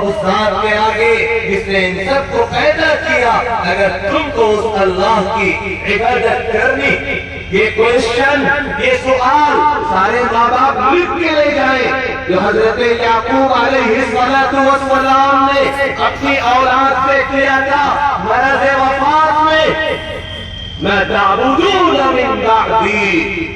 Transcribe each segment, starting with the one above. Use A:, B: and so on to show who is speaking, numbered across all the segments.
A: اس ذات کے آگے جس نے ان سب کو پیدا کیا، اگر تم کو اس اللہ کی عبادت کرنی، یہ کوئسچن، یہ سوال سارے ماں باپ لکھ کے لے جائیں جو حضرت یعقوب علیہ السلام نے اپنی اولاد سے کیا تھا مرض وفات میں، مَا تَعْبُدُونَ مِن بَعْدِي۔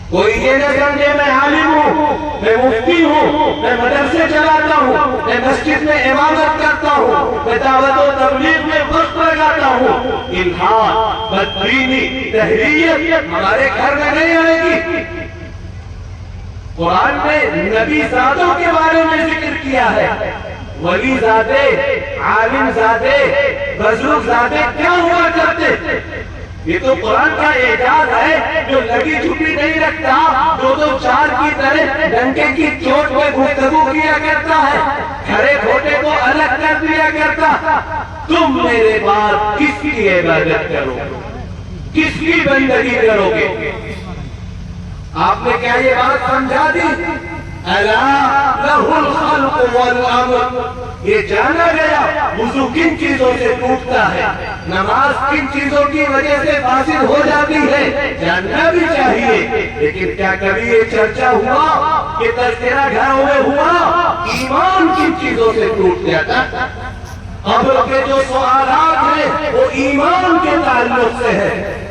A: کوئی یہ نہ سمجھے میں عالم ہوں، میں مفتی ہوں، میں مدرسے چلاتا ہوں، میں مسجد میں عبادت کرتا ہوں، میں دعوت و تبلیغ میں وقت لگاتا ہوں، الہاد، بددینی، تحریت ہمارے گھر میں نہیں آئے گی۔ قرآن میں نبی زادوں کے بارے میں ذکر کیا ہے، ولی زادے، عالم زادے، بزرگ زادے کیا ہوا کرتے؟ یہ تو قرآن کا اعجاز ہے جو لگی چھپی نہیں رکھتا، دو چار کی طرح ڈنکے کی چوٹ میں گفتگو کیا کرتا ہے، کھڑے کھوٹے کو الگ کر دیا کرتا۔ تم میرے بعد کس کی عبادت کرو گے، کس کی بندگی کرو گے؟ آپ نے کیا یہ بات سمجھا دی؟ الا لہ الخلق والامر، یہ جانا گیا وضو کن چیزوں سے ٹوٹتا ہے، نماز کن چیزوں کی وجہ سے فاسد ہو جاتی ہے، جاننا بھی چاہیے۔ لیکن کیا کبھی یہ چرچا ہوا، یہ تذکرہ گھروں میں ہوا ایمان کن چیزوں سے ٹوٹ جاتا؟ قبر کے جو سوالات ہیں وہ ایمان کے تعلق سے ہے۔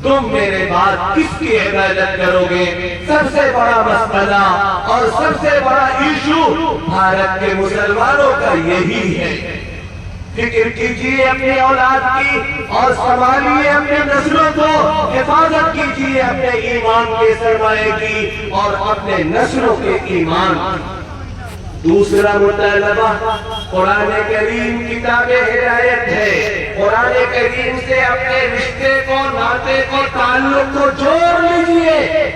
A: تم میرے بعد کس کی عبادت کرو گے؟ سب سے بڑا مسئلہ اور سب سے بڑا ایشو بھارت کے مسلمانوں کا یہی ہے۔ فکر کیجئے اپنی اولاد کی اور سنبھالیے اپنے نسلوں کو، حفاظت کیجئے اپنے ایمان کے سرمایے کی اور اپنے نسلوں کے ایمان کی۔ دوسرا مطالبہ قرآن کریم کتاب ہدایت ہے، قرآن کریم سے اپنے رشتے کو، ناطے کو، تعلق کو جوڑ لیجئے۔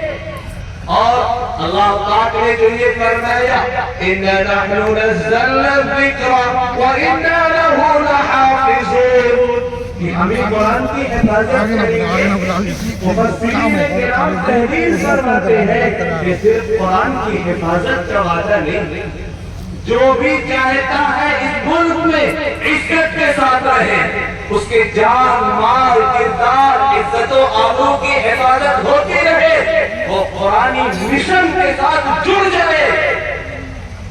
A: اور اللہ پاک نے جو یہ فرمایا اِنَّا نَحْنُ نَزَّلْنَا الذِّكْرَ وَإِنَّا لَهُ لَحَافِظُونَ، کہ ہمیں قرآن کی حفاظت کریں گے۔ مفسرین کرام تحریر فرماتے ہیں کہ صرف قرآن کی حفاظت کا وعدہ نہیں، جو بھی چاہتا ہے اس ملک میں عزت کے ساتھ رہے، اس کے جان، مال، کردار، عزت و آبرو کی حفاظت ہوتی رہے، وہ قرآنی مشن کے ساتھ جڑ جائے۔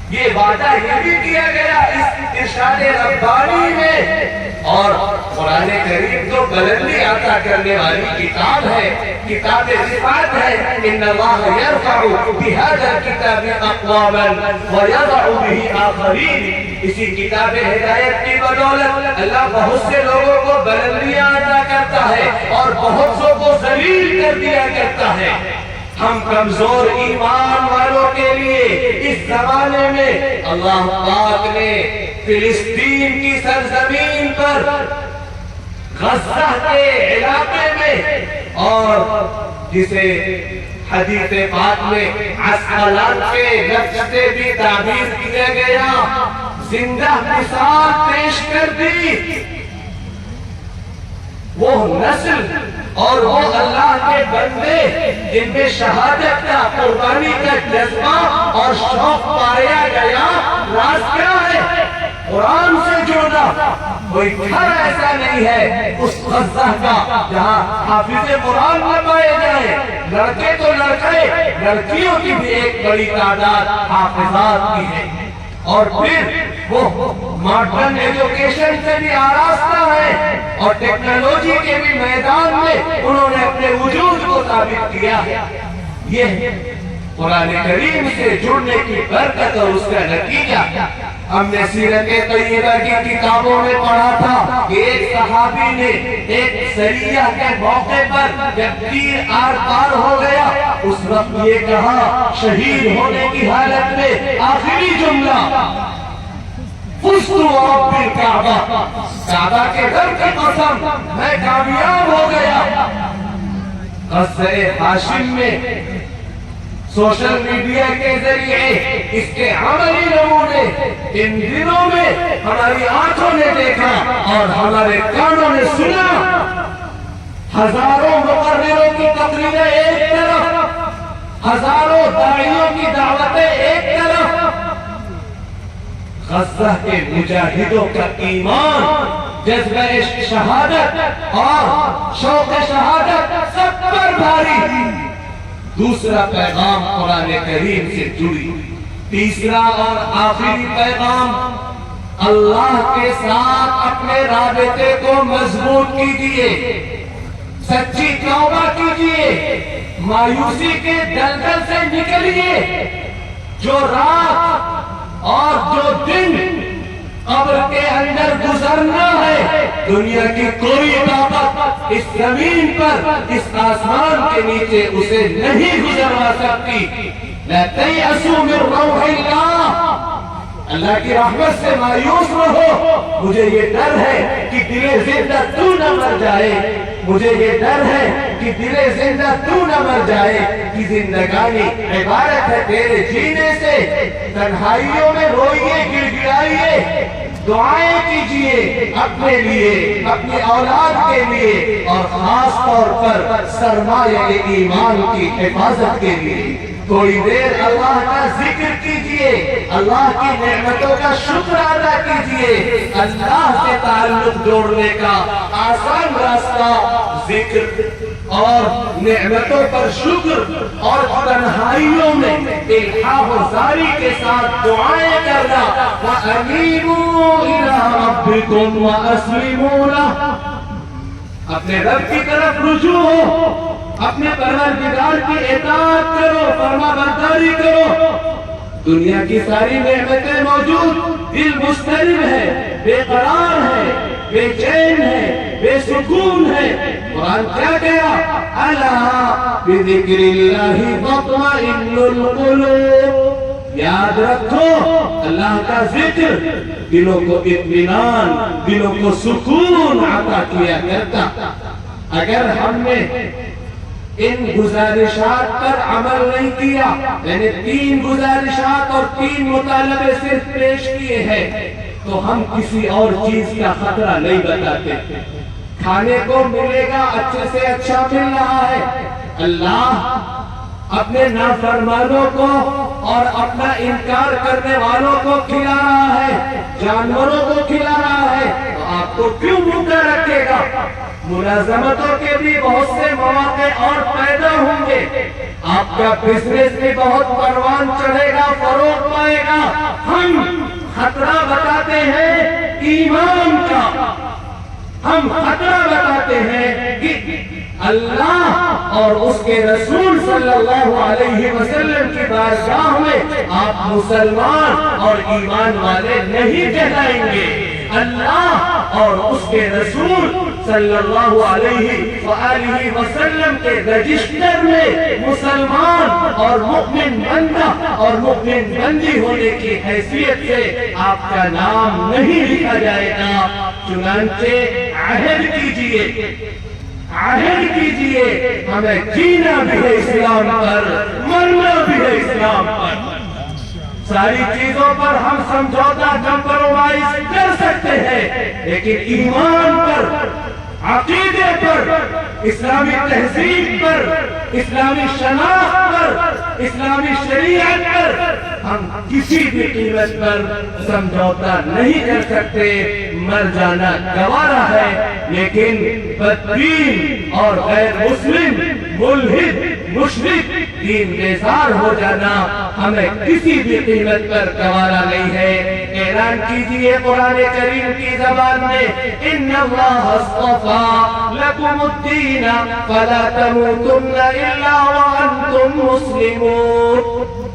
A: یہ وعدہ یہ بھی کیا گیا اس ارشاد ربانی میں۔ اور قرآن کریم تو بلندی عطا کرنے والی کتاب ہے، کتاب صفات ہے۔ ان اللہ یرفع بہذا الکتاب اقواما ویضع بہ آخرین، اسی کتاب ہدایت کی بدولت اللہ بہت سے لوگوں کو بلندیاں عطا کرتا ہے اور بہت سو کو ذلیل کر دیا کرتا ہے۔ ہم کمزور ایمان والوں کے لیے اس زمانے میں اللہ پاک نے فلسطین کی سرزمین پر، غزہ کے علاقے میں، اور جسے حدیث پاک میں عسقلان کے لفظ سے بھی تعبیر کیا گیا، زندہ مثال پیش کر دی۔ وہ نسل اور وہ اللہ کے بندے جن میں شہادت کا، قربانی کا جذبہ اور شوق پایا گیا، راز کیا ہے؟ قرآن سے جڑنا۔ کوئی گھر ایسا نہیں ہے اس غزہ کا جہاں حافظ قرآن نہ پائے جائیں۔ لڑکے تو لڑکے، لڑکیوں کی بھی ایک بڑی تعداد حافظات کی ہے۔ اور پھر وہ ماڈرن ایجوکیشن سے بھی آراستہ ہے اور ٹیکنالوجی کے بھی میدان میں انہوں نے اپنے وجود کو ثابت کیا ہے۔ یہ قرآن کریم سے جڑنے کی برکت اور اس کا نتیجہ۔ ہم نے سیرت طیبہ کی کتابوں میں پڑھا تھا کہ ایک صحابی نے ایک سریہ کے موقع پر جب تیر آر پار ہو گیا، اس وقت یہ کہا شہید ہونے کی حالت میں، آخری جملہ، فزت ورب الکعبہ، کعبہ کے گھر کی قسم میں کامیاب ہو گیا۔ غزہ ہاشم میں سوشل میڈیا کے ذریعے اس کے عملی نمونے ان دنوں میں ہماری آنکھوں نے دیکھا اور ہمارے کانوں نے سنا۔ ہزاروں مقرروں کی تقریریں ایک طرف، ہزاروں داعیوں کی دعوتیں ایک طرف، غزہ کے مجاہدوں کا ایمان، جذبہ شہادت اور شوق شہادت سب پر بھاری۔ دوسرا پیغام قرآن کریم سے جڑی۔ تیسرا اور آخری پیغام، اللہ کے ساتھ اپنے رابطے کو مضبوط کیجیے، سچی توبہ کیجیے، مایوسی کے دلدل سے نکلیے۔ جو رات اور جو دن قبر کے اندر گزرنا ہے، دنیا کی کوئی طاقت اس زمین پر، اس آسمان کے نیچے اسے نہیں گزروا سکتی۔ لا تیأسوا من روح اللہ، اللہ کی رحمت سے مایوس نہ ہو۔ مجھے یہ ڈر ہے کہ دل زندہ تو نہ مر جائے، مجھے یہ ڈر ہے کہ دل زندہ تو نہ مر جائے، کہ زندگانی عبارت ہے تیرے جینے سے۔ تنہائیوں میں روئیے، گڑ گڑائیے، دعائیں کیجئے اپنے لیے، اپنی اولاد کے لیے، اور خاص طور پر سرمایہ ایمان کی حفاظت کے لیے۔ تھوڑی دیر اللہ کا ذکر کیجئے، اللہ کی نعمتوں کا شکر ادا کیجئے۔ اللہ سے تعلق جوڑنے کا آسان راستہ ذکر اور نعمتوں پر شکر، اور تنہائیوں میں الحاح و زاری کے ساتھ دعائیں کرنا۔ وَأَنِيبُوا إِلَىٰ رَبِّكُمْ وَأَسْلِمُوا لَهُ، اپنے رب کی طرف رجوع ہو، اپنے پروردگار کی اطاعت کرو، فرما برداری کرو۔ دنیا کی ساری نعمتیں موجود، دل مضطرب ہے، بے قرار ہے، بے چین ہے، بے سکون ہے۔ قرآن کیا کہا؟ الا بذکر اللہ تطمئن القلوب، یاد رکھو اللہ کا ذکر دلوں کو اطمینان، دلوں کو سکون عطا کیا کرتا۔ اگر ہم نے ان گزارشات پر عمل نہیں کیا، میں نے 3 گزارشات اور 3 مطالبے صرف پیش کیے ہیں، تو ہم کسی اور چیز کا خطرہ نہیں بتاتے۔ کھانے کو ملے گا، اچھے سے اچھا مل رہا ہے، اللہ اپنے نافرمانوں کو اور اپنا انکار کرنے والوں کو کھلا رہا ہے، جانوروں کو کھلا رہا ہے، تو آپ کو کیوں بھوکا رکھے گا؟ ملازمتوں کے بھی بہت سے مواقع اور پیدا ہوں گے، آپ کا بزنس بھی بہت پروان چڑھے گا، فروغ پائے گا۔ ہم خطرہ بتاتے ہیں ایمان کا، ہم خطرہ بتاتے ہیں کہ اللہ اور اس کے رسول صلی اللہ علیہ وسلم کی بارگاہ میں آپ مسلمان اور ایمان والے نہیں کہلائیں گے۔ اللہ اور اس کے رسول صلی اللہ علیہ وآلہ وسلم کے رجسٹر میں مسلمان اور مؤمن بندہ اور مؤمن بندی ہونے کی حیثیت سے آپ کا نام نہیں لکھا جائے گا۔ چنانچہ عہد کیجئے، عہد کیجئے، ہمیں جینا بھی ہے اسلام پر، مرنا بھی ہے اسلام پر۔ ساری چیزوں پر ہم سمجھوتا کمپرومائز کر سکتے ہیں، لیکن ایمان پر، عقیدے پر، اسلامی تہذیب پر، اسلامی شناخت پر، اسلامی شریعت پر ہم کسی بھی قیمت پر سمجھوتا نہیں کر سکتے۔ مر جانا گوارا ہے، لیکن بددین اور غیر مسلم، ملحد، مشرک، دین بیزار ہو جانا ہمیں کسی بھی قیمت پر گوارا نہیں ہے۔ اعلان کیجئے قرآن کریم کی زبان میں، ان اللہ اصطفیٰ لکم الدین فلا تموتن الا وانتم مسلمون۔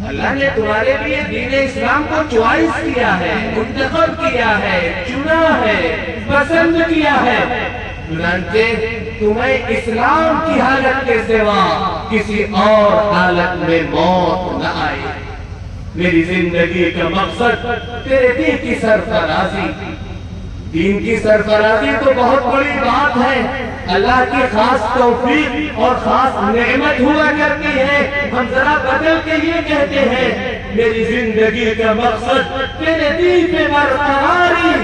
A: اللہ نے تمہارے لیے دین اسلام کو چوائس کیا ہے، منتخب کیا ہے، چنا ہے، پسند کیا ہے، چنانچہ تمہیں اسلام کی حالت کے سوا کسی اور حالت میں موت نہ آئے۔ میری زندگی کا مقصد تیرے دین کی سرفرازی، دین کی سرفرازی تو بہت بڑی بات ہے، اللہ کی خاص توفیق اور خاص نعمت ہوا کرتی ہے۔ ہم ذرا بدل کے یہ کہتے ہیں، میری زندگی کا مقصد تیرے دین پہ برقراری،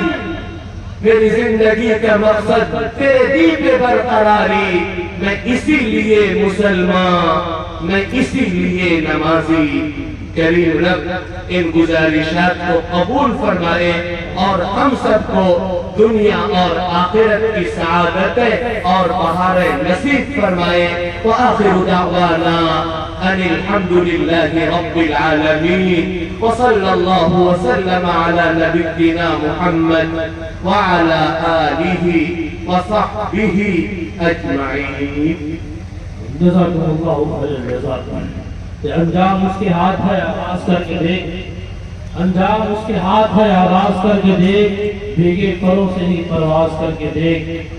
A: میری زندگی کا مقصد تیرے دین پہ برقراری۔ میں اسی لیے مسلمان، میں اسی لیے نمازی۔ کریم رب ان گزارشات کو قبول فرمائے اور ہم سب کو دنیا اور آخرت کی سعادتیں اور بہاریں نصیب فرمائے. وآخر دعوانا ان الحمد للہ رب العالمین وصلی اللہ وسلم علی نبینا محمد وعلى آلہ وصحبہ اجمعین.
B: جزاکم اللہ خیر الجزا. انجام اس کے ہاتھ ہے، آغاز کر کے دیکھ. انجام اس کے ہاتھ ہے، آغاز کر کے دیکھ. بھیگے پروں سے ہی پرواز کر کے دیکھ.